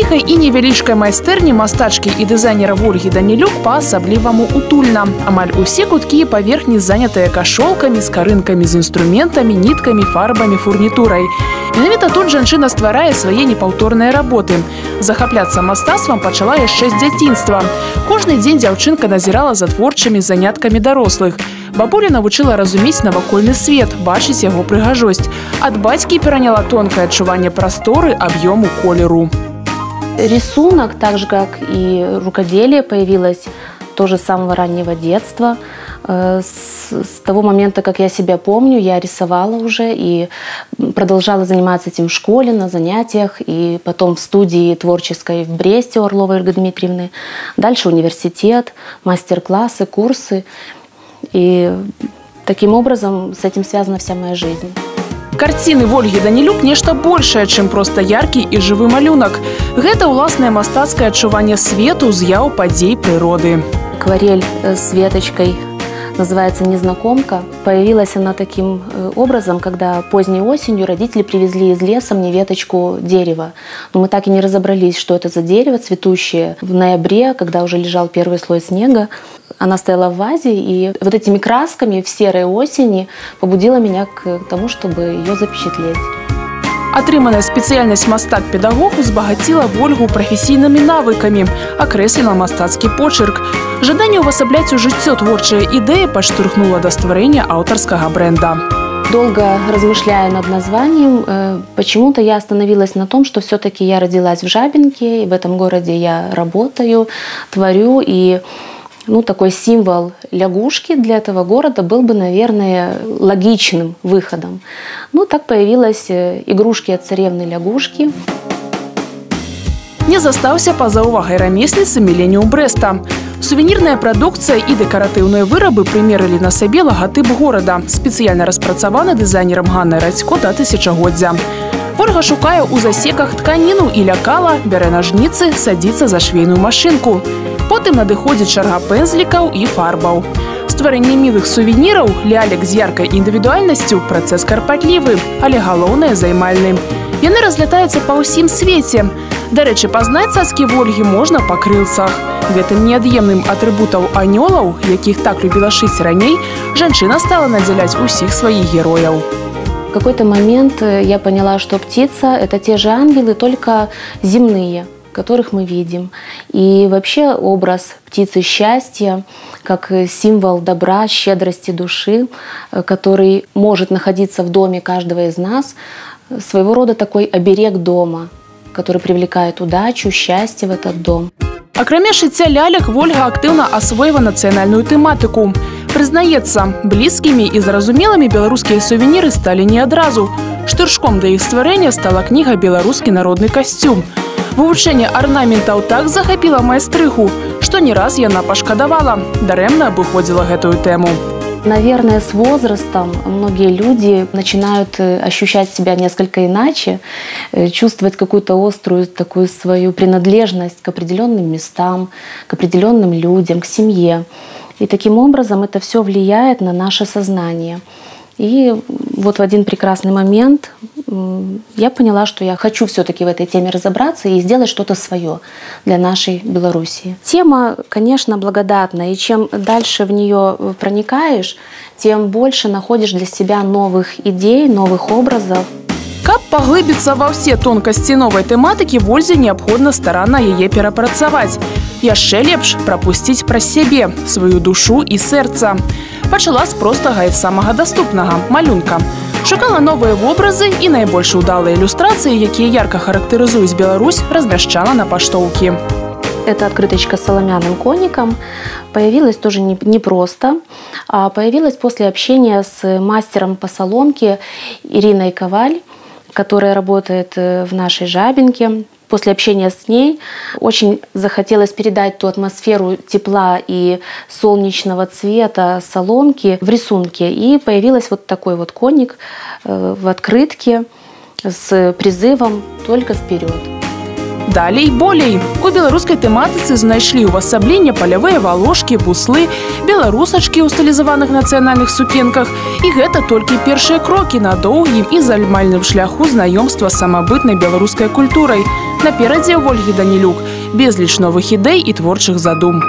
маленькай і невялічкай майстэрні мастачкі і дызайнера Ольгі Данілюк па-асабліваму утульна. Амаль усе куткі і паверхні занятыя кашолкамі, скарынкамі з інструментамі, ніткамі, фарбамі, фурнітурай. Менавіта тут жанчына стварае свае непаўторныя работы. Захапляцца мастацтвам пачала яшчэ з дзяцінства. Кожны дзень дзяўчынка назірала за творчымі заняткамі дарослых. Бабуля навучыла разумець навакольны свет, бачыць яго прыгажосць. Ад бацькі пераняла тонкае адчуванне прасторы, аб'ёму, колеру. Рисунок, так же как и рукоделие, появилось тоже с самого раннего детства. С того момента, как я себя помню, я рисовала уже и продолжала заниматься этим в школе, на занятиях, и потом в студии творческой в Бресте у Орловой Ольги Дмитриевны. Дальше университет, мастер-классы, курсы. И таким образом с этим связана вся моя жизнь. Карціны Ольгі Данілюк нешта большае, чым проста яркі і жывы малюнак. Гэта ўласнае мастацкае адчуванне свету, з'яў, падзей, прыроды. Акварель с веточкой называется «Незнакомка». Появилась она таким образом, когда поздней осенью родители привезли из леса мне веточку дерева. Но мы так и не разобрались, что это за дерево цветущее. В ноябре, когда уже лежал первый слой снега, она стояла в вазе, и вот этими красками в серой осени побудила меня к тому, чтобы ее запечатлеть. Атрыманая спецыяльнасць мастак-педагог узбагацила Ольгу прафесійнымі навыкамі, акрэсліла мастацкі почерк. Жаданне ўвасабляць у жыццё творчая ідэя падштурхнула да стварэння аўтарскага бренда. Долго размышляя над названием, почему-то я остановилась на том, что все-таки я родилась в Жабинке, и в этом городе я работаю, творю, и такой символ лягушки для этого города был бы, наверное, логичным выходом. Так появилась игрушки от царевны лягушки. Не застаўся па-за ўвагай рамесніцы «Міленіум Брэста». Сувенірная прадукцыя і дэкаратыўныя вырабы прымерылі на сабе лагатып горада, спецыяльна распрацаваны дызайнерам Ганнай Радзько да тысячагоддзя. Ольга шукае ў засеках тканіну і лякала, бярэ нажніцы, садзіцца за швейную машынку. Потым надыходзіць чарга пэнзлікаў і фарбаў. Стварэнне мілых сувеніраў, лялек з яркай індывідуальнасцю – працэс карпатлівы, але галоўнае – займальны. Яны разлятаюцца па ўсім свеце. Дарэчы, пазнаць цацкі Ольгі можна па крылцах. Гэтым неад'емным атрыбутаў анёлаў, якіх так любіла шыць раней, жанчына стала надзяляць усіх сваіх герояў. В какой-то момент я поняла, что птица – это те же ангелы, только земные, которых мы видим. И вообще образ птицы счастья, как символ добра, щедрости души, который может находиться в доме каждого из нас, своего рода такой оберег дома, который привлекает удачу, счастье в этот дом. Акрамя шыцця лялек, Ольга актыўна асвойвае нацыянальную тэматыку. Прызнаецца, блізкімі і зразумелымі беларускія сувеніры сталі не адразу. Штуршком да іх стварэння стала кніга «Беларускі народны касцюм». Вывучэнне арнаментаў так захапіла майстрыху, што не раз яна пашкадавала, дарэмна абыходзіла гэтую тэму. Наверное, с возрастом многие люди начинают ощущать себя несколько иначе, чувствовать какую-то острую такую свою принадлежность к определенным местам, к определенным людям, к семье. И таким образом это все влияет на наше сознание. И вот в один прекрасный момент я поняла, что я хочу все-таки в этой теме разобраться и сделать что-то свое для нашей Белоруссии. Тема, конечно, благодатная, и чем дальше в нее проникаешь, тем больше находишь для себя новых идей, новых образов. Каб паглыбіцца ва ўсе тонкасці новай тэматыкі, Ользе неабходна старанна яе перапрацаваць. Яшчэ лепш прапусціць праз сябе, сваю душу і сэрца. Пачала з простага і самага даступнага – малюнка. Шукала новыя вобразы і найбольш удалыя ілюстрацыі, якія ярка характарызуюць Беларусь, размяшчала на паштоўкі. Эта открыточка с соломяным коником появилась тоже непросто, а появилась после общения с мастером по соломке Ириной Коваль, которая работает в нашей Жабинке. После общения с ней очень захотелось передать ту атмосферу тепла и солнечного цвета соломки в рисунке. И появился вот такой вот коник в открытке с призывом «Только вперед». Далей болей. У беларускай тэматыцы знайшлі ўвасабленне палявыя валошкі, буслы, беларусачкі ў стылізаваных нацыянальных сукенках. І гэта толькі першыя крокі на доўгім і займальным шляху знаёмства з самабытнай беларускай культурай. Наперадзе Ольгі Данілюк. Безліч новых ідэй і творчых задум.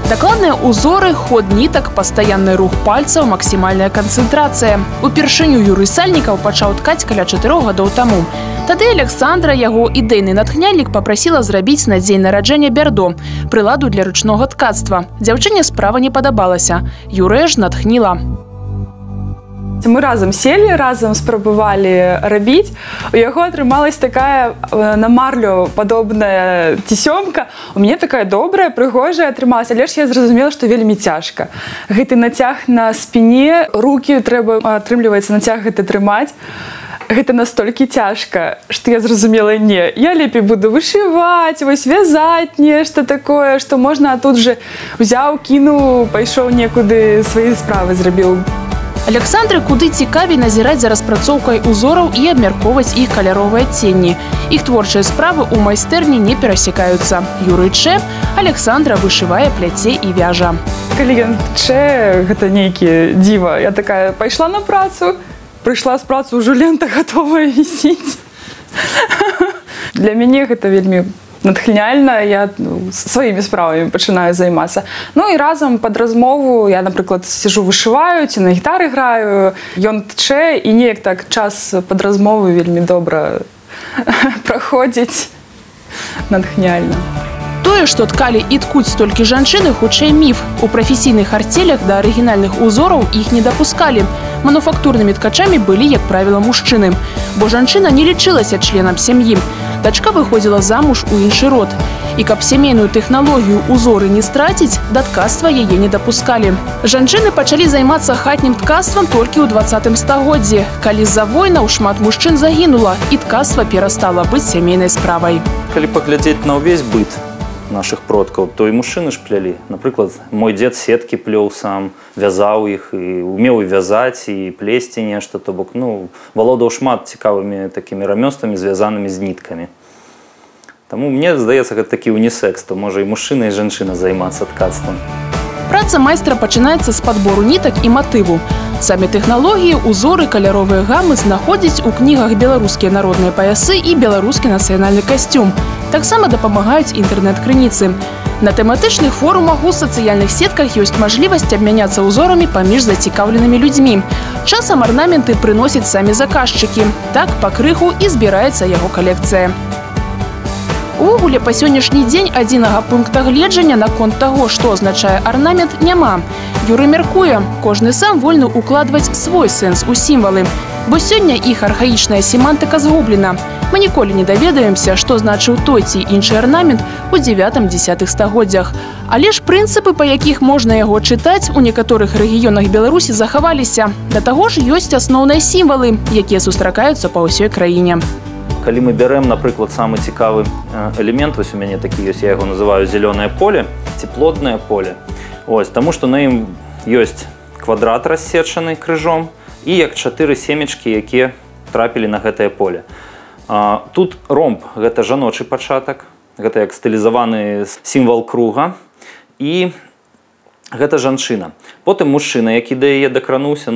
Дакладныя ўзоры, ход нітак, пастаянны рух пальцаў, максімальная канцэнтрацыя. Упершыню Юрый Сальнікаў пачаў ткаць каля 4 гадоў таму. Тады Александра, яго ідэйны натхняльнік, папрасіла зрабіць на дзень нараджэння бярдо, прыладу для ручнога ткацтва. Дзяўчыне справа не падабалася. Юрыя ж натхніла. Мы разам селі, разам спрабавалі рабіць. У яго атрымалась такая на марлю падобная цісёмка. У мяне такая добрая, прыгожая атрымалася, але ж я зразумела, што вельмі цяжка. Гэты нацяг на спіне, рукі трэба, атрымліваецца, нацяг гэта трымаць. Гэта настолькі цяжка, што я зразумела, не, я лепей буду вышываць, вось вязаць нешта такое, што можна, а тут же взяў, кінуў, пайшоў некуды, свае справы зрабіў. Александры куды цікавей назіраць за распрацоўкай узораў і абмяркоўваць іх каляровыя ценні. Іх творчыя справы ў майстэрні не перасекаюцца. Юрый тчэ, Александра вышывае, пляце і вяжа. Калі ён тчэ, гэта нейкі дзіва. Я такая пайшла на працу, прыйшла з працы, ўжо лента гатовая вісіць. Для мяне гэта вельмі натхняльна, я сваімі справамі пачынаю займацца. Ну і разам пад размову я, напрыклад, сижу вышываю, ці на гітары граю, ён тчэ, і неяк так час пад размову вельмі добра праходзіць натхняльна. Тое, што ткалі і ткуць толькі жанчыны, хутчэй міф. У прафесійных арцелях да арыгінальных узораў іх не дапускалі. Мануфактурнымі ткачамі былі, як правіла, мужчыны. Бо жанчына не лічылася членам сям'і. Дачка выходзіла замуж у іншы род. І каб сямейную тэхналогію узоры не страціць, да ткацтва яе не дапускалі. Жанчыны пачалі займацца хатнім ткацтвам толькі ў 20 стагоддзі, калі з-за войнаў шмат мужчын загінула, і ткацтва перастала быць сямейнай справай. Калі паглядзець на ўвесь быт наших продкаў, то і мужчыны ж плялі. Напрыклад, мой дзед сеткі плёў сам, вязаў іх, і умеў і вязаць, і плесці нешта, то бок, валодаў шмат цікавымі такімі рамёствамі, звязанымі з ніткамі. Таму мне здаецца, гэта такі унісекс, то можа і мужчына, і жанчына займацца ткацтвам. Праца майстра пачынаецца з падбору нітак і матыву. Самі тэхналогіі, узоры, каляровыя гамы знаходзяць у кнігах беларускія народныя паясы і беларускі нацыянальны касцюм. Таксама дапамагаюць інтэрнэт-крыніцы. На тэматычных форумах у сацыяльных сетках ёсць мажлівасць абмяняцца ўзорамі паміж зацікаўленымі людзьмі. Часам арнаменты прыносяць самі заказчыкі. Так пакрыху і збіраецца яго калекцыя. Увогуле, па сённяшні дзень адзінага пункта гледжання наконт таго, што азначае арнамент, няма. Юрый мяркуе, кожны сам вольны укладваць свой сэнс у сімвалы. Бо сёння іх архаічная семантыка згублена. Мы ніколі не даведаемся, што значыў той ці іншы арнамент у 9-10 стагоддзях. Але ж прынцыпы, па якіх можна яго чытаць, у некаторых рэгіёнах Беларусі захаваліся. Да таго ж ёсць асноўныя сімвалы, якія сустракаюцца па ўсёй краіне. Калі мы бярем, напрыклад, самы цікавы элемент, вось у мяне такі ёсць, я яго называю зелёнае поле, ці плотнае поле. Ось, таму што на ім ёсць квадрат рассечаны крыжом і як 4 семечкі, якія трапілі на гэтае поле. Тут ромб – гэта жаночы пачатак, гэта як стылізаваны сімвал круга, і гэта жанчына. Потым мужчына, які да яе дакрануўся,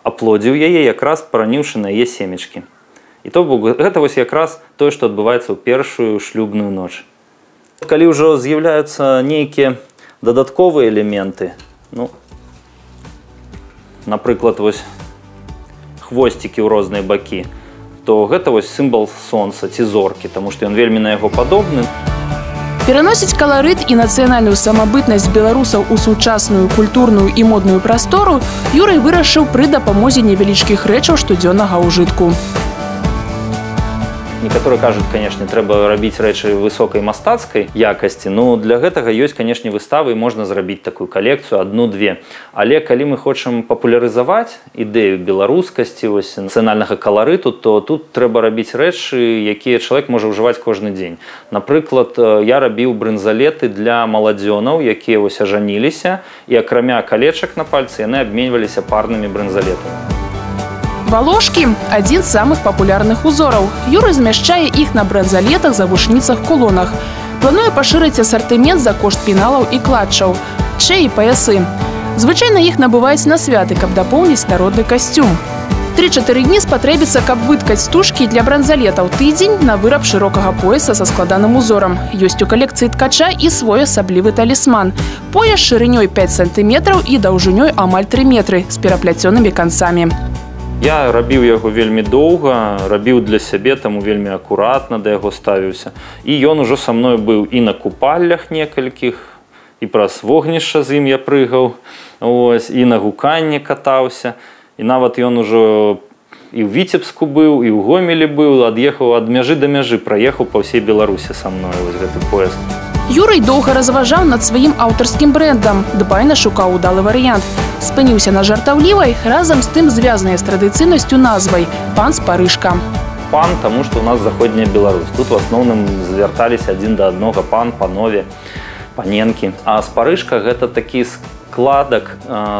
аплодзіў яе, якраз параніўшы на яе семечкі. І то гэта вось якраз тое, што адбываецца ў першую шлюбную ноч. Калі ўжо з'яўляюцца нейкія дадатковыя элементы, напрыклад, вось хвосцікі ў розныя бакі, то гэта вось сімвал сонца ці зоркі, таму што ён вельмі на яго падобны. Пераносіць каларыт і нацыянальную самабытнасць беларусаў у сучасную культурную і модную прастору Юрый вырашыў пры дапамозе невялічкіх рэчаў штодзённага ўжытку. Некаторыя кажуць, канешне, трэба рабіць рэчы высокай мастацкай якасці, для гэтага ёсць, канешне, выставы, і можна зрабіць такую калекцыю, 1-2. Але калі мы хочам папулярызаваць ідэю беларускасці, нацыянальнага каларыту, то тут трэба рабіць рэчы, якія чалавек можа ўжываць кожны дзень. Напрыклад, я рабіў брынзалеты для маладзёнаў, якія ажаніліся, і акрамя калечак на пальцы яны абменьваліся парнымі брынзалетамі. Валожкі – адзін з самых папулярных узораў. Юрый змяшчае іх на бранзалетах, завушніцах, кулонах. Плануе пашырыць асартымент за кошт пеналаў і кладчаў. Шэі і паясы. Звычайна іх набываюць на святы, каб дапоўніць народны касцюм. 3-4 дні спатрэбіцца, каб выткаць стужкі для бранзалетаў, тыдзень на выраб шырокага пояса са складаным узорам. Ёсць у калекцыі ткача і свой асаблівы талісман. Пояс шырынёй 5 сантыметраў і даўжынёй амаль 3 метры з пераплецёнымі канцамі. Я рабіў яго вельмі доўга, рабіў для сябе, таму вельмі акуратна да яго ставіўся. І ён ужо са мной быў і на купаллях некалькіх, і праз вогнішча з ім я прыгаў, і на гуканне катаўся. І нават ён ужо і ў Віцебску быў, і ў Гомелі быў, ад'ехаў ад мяжы да мяжы, праехаў па ўсей Беларусі са мной гэты пояс. Юрый доўга разважаў над сваім аўтарскім брэндам, дбайна шукаў удалы варыянт. Спыніўся на жартаўлівай, разам з тым звязанай з традыцыйнасцю назвай «Пан Спарышка». Пан, таму што ў нас заходняя Беларусь. Тут в асноўным звярталіся адзін да аднога пан, панове, паненкі. А спарышка – гэта такі складак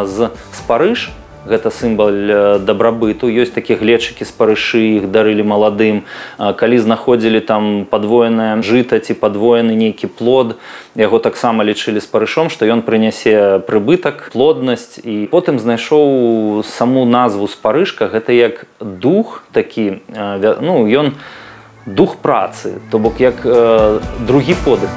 з спарыш. Гэта сімвал дабрабыту. Ёсць такія глечыкі спарышы, іх дарылі маладым. Калі знаходзілі там падвоенае жыта ці падвоены нейкі плод, яго таксама лічылі спарышом, што ён прынясе прыбытак, плоднасць. І потым знайшоў саму назву спарышка. Гэта як дух такі, ён дух працы, то бок як другі подых.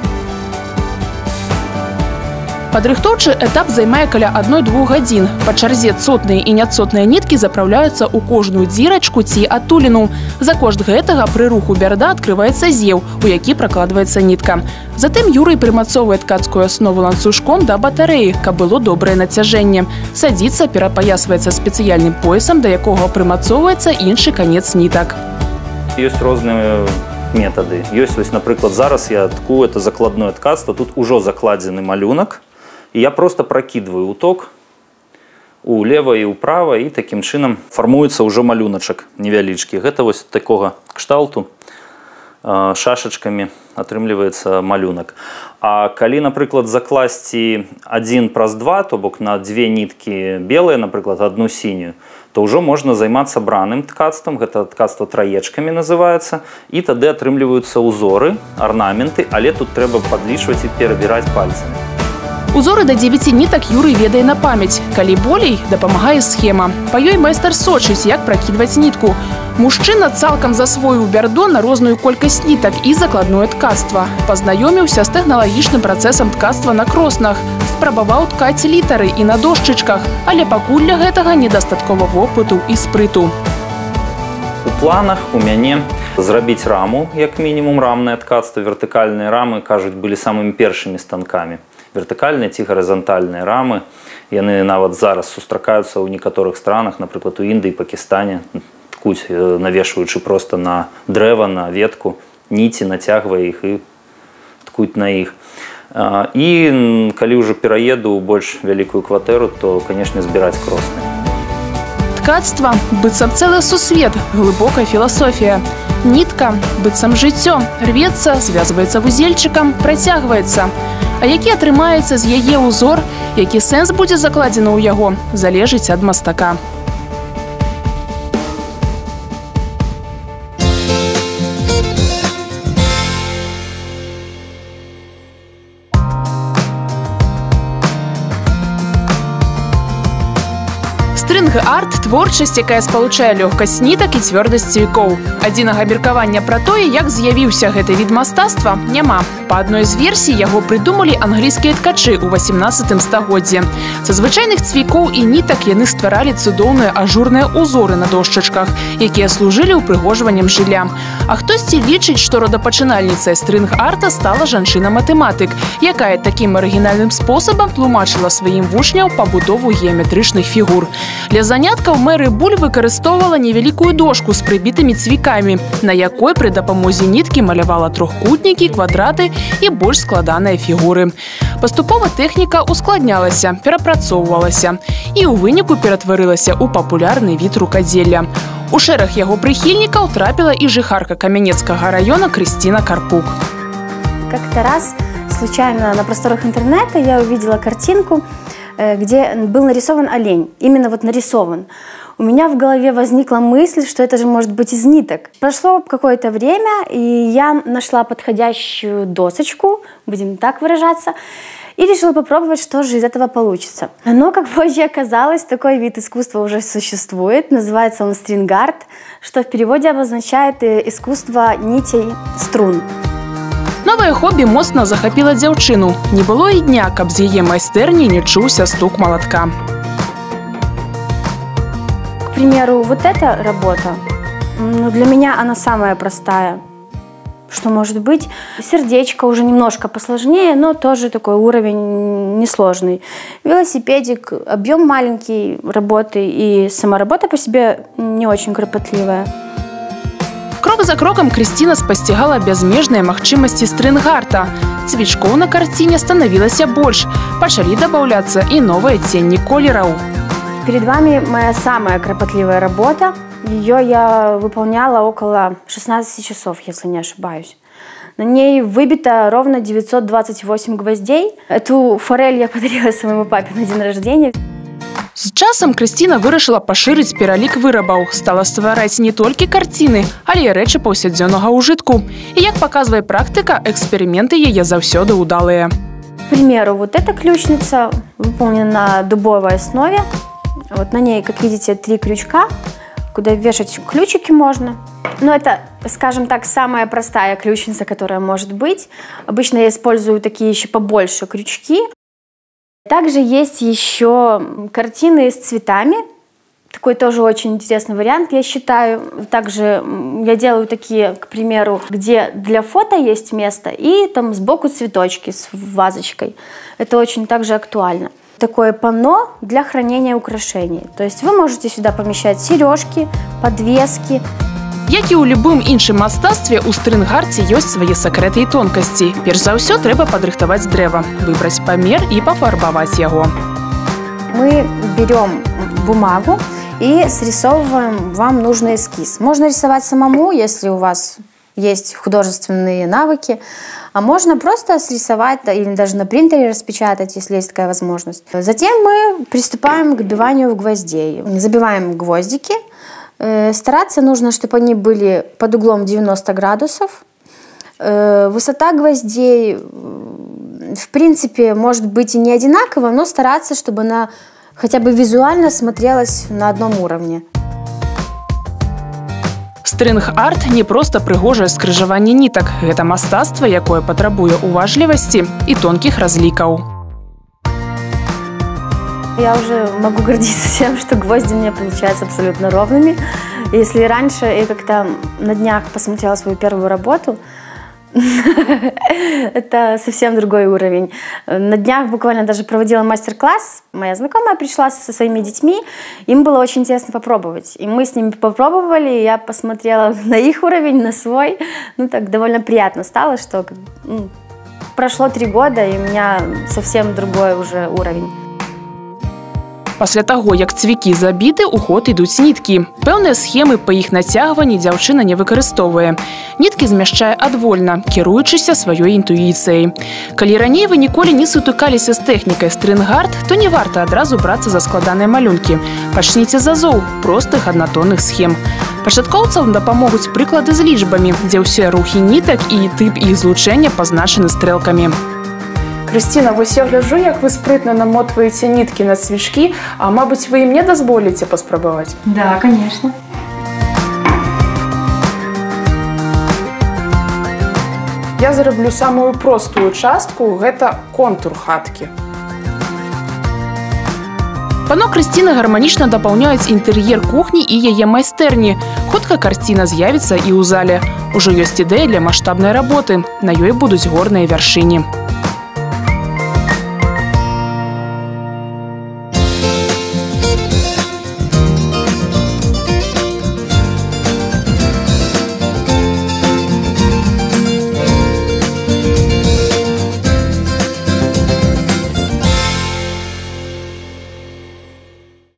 Падрыхтоўчы этап займае каля 1-2 гадзін. Па чарзе цотныя і няцотныя ніткі запраўляюцца ў кожную дзірачку ці адтуліну. За кошт гэтага пры руху бярда адкрываецца зеў, у які пракладваецца нітка. Затым Юрый прымацоўвае ткацкую аснову ланцужком да батарэі, каб было добрае нацяжэнне. Садзіцца, перапаясваецца спецыяльным поясам, да якога прымацоўваецца іншы канец нітак. Ёсць розныя метады. Ёсць, напрыклад, зараз я тку, это закладное ткацтва, тут ужо закладзены малюнак. І я просто пракідваю уток улева і ўправа, і такім чынам фармуецца ўжо малюначак невялічкі. Гэта вось такога кшталту шашачкамі атрымліваецца малюнак. А калі, напрыклад, закласці 1 праз 2, то бок на 2 ніткі белыя, напрыклад, одну сінюю, то ўжо можна займацца браным ткацтвам, гэта ткацтва траечкамі называецца, і тады атрымліваюцца ўзоры, арнаменты, але тут трэба падлічваць і перабіраць пальцамі. Узоры да 9 нітак Юрый ведае на памяць. Калі болей, дапамагае схема. Па ёй майстар сочыць, як пракідваць нітку. Мужчына цалкам засвоіў бярдо на розную колькасць нітак і закладное ткацтва. Пазнаёміўся з тэхналагічным працэсам ткацтва на кроснах. Спрабаваў ткаць літары і на дошчычках, але пакуль для гэтага недастаткова вопыту і спрыту. У планах у мяне зрабіць раму, як мінімум рамнае ткацтва. Вертыкальныя рамы, кажуць, былі самымі першымі станкамі. Вертыкальныя ці гарызантальныя рамы. Яны нават зараз сустракаюцца ў некаторых странах, напрыклад, у Індыі, Пакістане, ткуць, навешваючы проста на дрэва, на ветку, ніці, нацягвае іх і ткуць на іх. І калі ўжо пераеду ў больш вялікую кватэру, то, канешне, збіраць кросны. Ткацтва – быццам цэлы сусвет, глыбокая філасофія. Нітка – быццам жыццё, рвецца, звязваецца вузельчыкам, працягваецца. А які атрымаецца з яе ўзор, які сэнс будзе закладзены ў яго, залежыць ад мастака. Стринг-арт – творчасць, якая спалучае лёгкасць нітак і цвёрдасць цвікоў. Адзінага меркавання пра тое, як з'явіўся гэты від мастацтва, няма. Па адной з версій яго прыдумалі англійскія ткачы ў 18 стагоддзі. Са звычайных цвікоў і нітак яны стваралі цудоўныя ажурныя ўзоры на дошчачках, якія служылі ўпрыгожваннем жылля. А хтосьці лічыць, што родапачынальніцай стринг-арта стала жанчына-матэматык, якая такім арыгінальным спосабам тлумачыла сваім вучняў пабудову геаметрычных фігур. Для заняткаў Мэры Буль выкарыстоўвала невялікую дошку з прыбітымі цвікамі, на якой пры дапамозе ніткі малявала трохкутнікі, квадраты і больш складаныя фігуры. Паступова тэхніка ускладнялася, перапрацоўвалася і ў выніку ператварылася ў папулярны від рукадзелля. У шэраг яго прыхільнікаў трапіла і жыхарка Камянецкага района Крыстина Карпук. Как-то раз случайно на просторах интернета я увидела картинку, где был нарисован олень. Именно вот нарисован. у меня в голове возникла мысль, что это же может быть из ниток. Прошло какое-то время, и я нашла подходящую досочку, будем так выражаться, и решила попробовать, что же из этого получится. Но, как позже оказалось, такой вид искусства уже существует. Называется он стринг-арт, что в переводе обозначает искусство нитей струн. Новае хобі моцна захапіла дзяўчыну. Не было і дня, каб з яе майстэрні не чуўся стук малатка. К примеру, вот эта работа, для меня она самая простая. Что может быть? Сердечко уже немножко посложнее, но тоже такой уровень несложный. Велосипедик, объем маленький работы, и сама работа по себе не очень кропотливая. Крок за кроком Крысціна спасцігала бязмежныя магчымасці стринг-арта. Цвічкоў на карціне станавілася больш. Пачалі дабаўляцца і новыя ценні колераў. Перед вами моя самая кропотливая работа. Ее я выполняла около 16 часов, если не ошибаюсь. На ней выбито ровно 928 гвоздей. Эту форель я подарила своему папе на день рождения. З часам Крысціна вырашыла пашырыць пералік вырабаў, стала ствараць не толькі карціны, але і рэчы паўсядзённага ўжытку. І як паказвае практыка, эксперыменты яе заўсёды ўдалыя. К примеру, вот эта ключница выполнена на дубовой основе. Вот на ней, как видите, 3 крючка, куда вешать ключики можно. Но это, скажем так, самая простая ключница, которая может быть. Обычно я использую такие еще побольше крючки. Также есть еще картины с цветами. Такой тоже очень интересный вариант, я считаю. Также я делаю такие, к примеру, где для фото есть место, и там сбоку цветочки с вазочкой. Это очень также актуально. Такое панно для хранения украшений. То есть вы можете сюда помещать сережки, подвески. Як і ў любым іншым мастацтве, у стринг-арце ёсць свае сакрэты і тонкасці. Перш за ўсё трэба падрыхтаваць дрэва, выбраць памер і пафарбаваць яго. Мы берем бумагу и срисовываем вам нужный эскиз. Можно рисовать самому, если у вас есть художественные навыки, а можно просто срисовать или даже на принтере распечатать, если есть такая возможность. Затем мы приступаем к вбиванию гвоздей. Забиваем гвоздики. Стараться нужно, чтобы они были под углом 90 градусов. Высота гвоздей, в принципе, может быть и не одинаковая, но стараться, чтобы она хотя бы визуально смотрелась на одном уровне. Стринг-арт не проста прыгожае скрыжаванне нітак. Гэта мастацтва, якое патрабуе уважлівасці і тонкіх разлікаў. Я уже могу гордиться тем, что гвозди у меня получаются абсолютно ровными. Если раньше я как-то на днях посмотрела свою первую работу, это совсем другой уровень. На днях буквально даже проводила мастер-класс. Моя знакомая пришла со своими детьми. Им было очень интересно попробовать. И мы с ними попробовали, и я посмотрела на их уровень, на свой. Ну, так довольно приятно стало, что прошло 3 года, и у меня совсем другой уже уровень. Пасля таго, як цвікі забіты, у ход ідуць ніткі. Пэўныя схемы па іх нацягванні дзяўчына не выкарыстоўвае. Ніткі змяшчае адвольна, кіруючыся сваёй інтуіцыяй. Калі раней вы ніколі не сутыкаліся з тэхнікай стринг-арт, то не варта адразу брацца за складаныя малюнкі. Пачніце з азоў, простых аднатонных схем. Пачаткоўцам дапамогуць прыклады з лічбамі, дзе ўсе рухі нітак і тып іх злучэння пазначаны стрэлкамі. Крысціна, вось я гляджу, як вы спрытна намотваеце ніткі на цвічкі, а, мабыць, вы і мне дазволіце паспрабаваць? Да, конечно. Я зараблю самую простую частку, гэта контур хаткі. Пано Крысціны гарманічна дапаўняюць інтэр'ер кухні і яе майстэрні. Хутка карціна з'явіцца і ў зале. Ужо ёсць ідэя для маштабнай работы. На ёй будуць горныя вяршыні.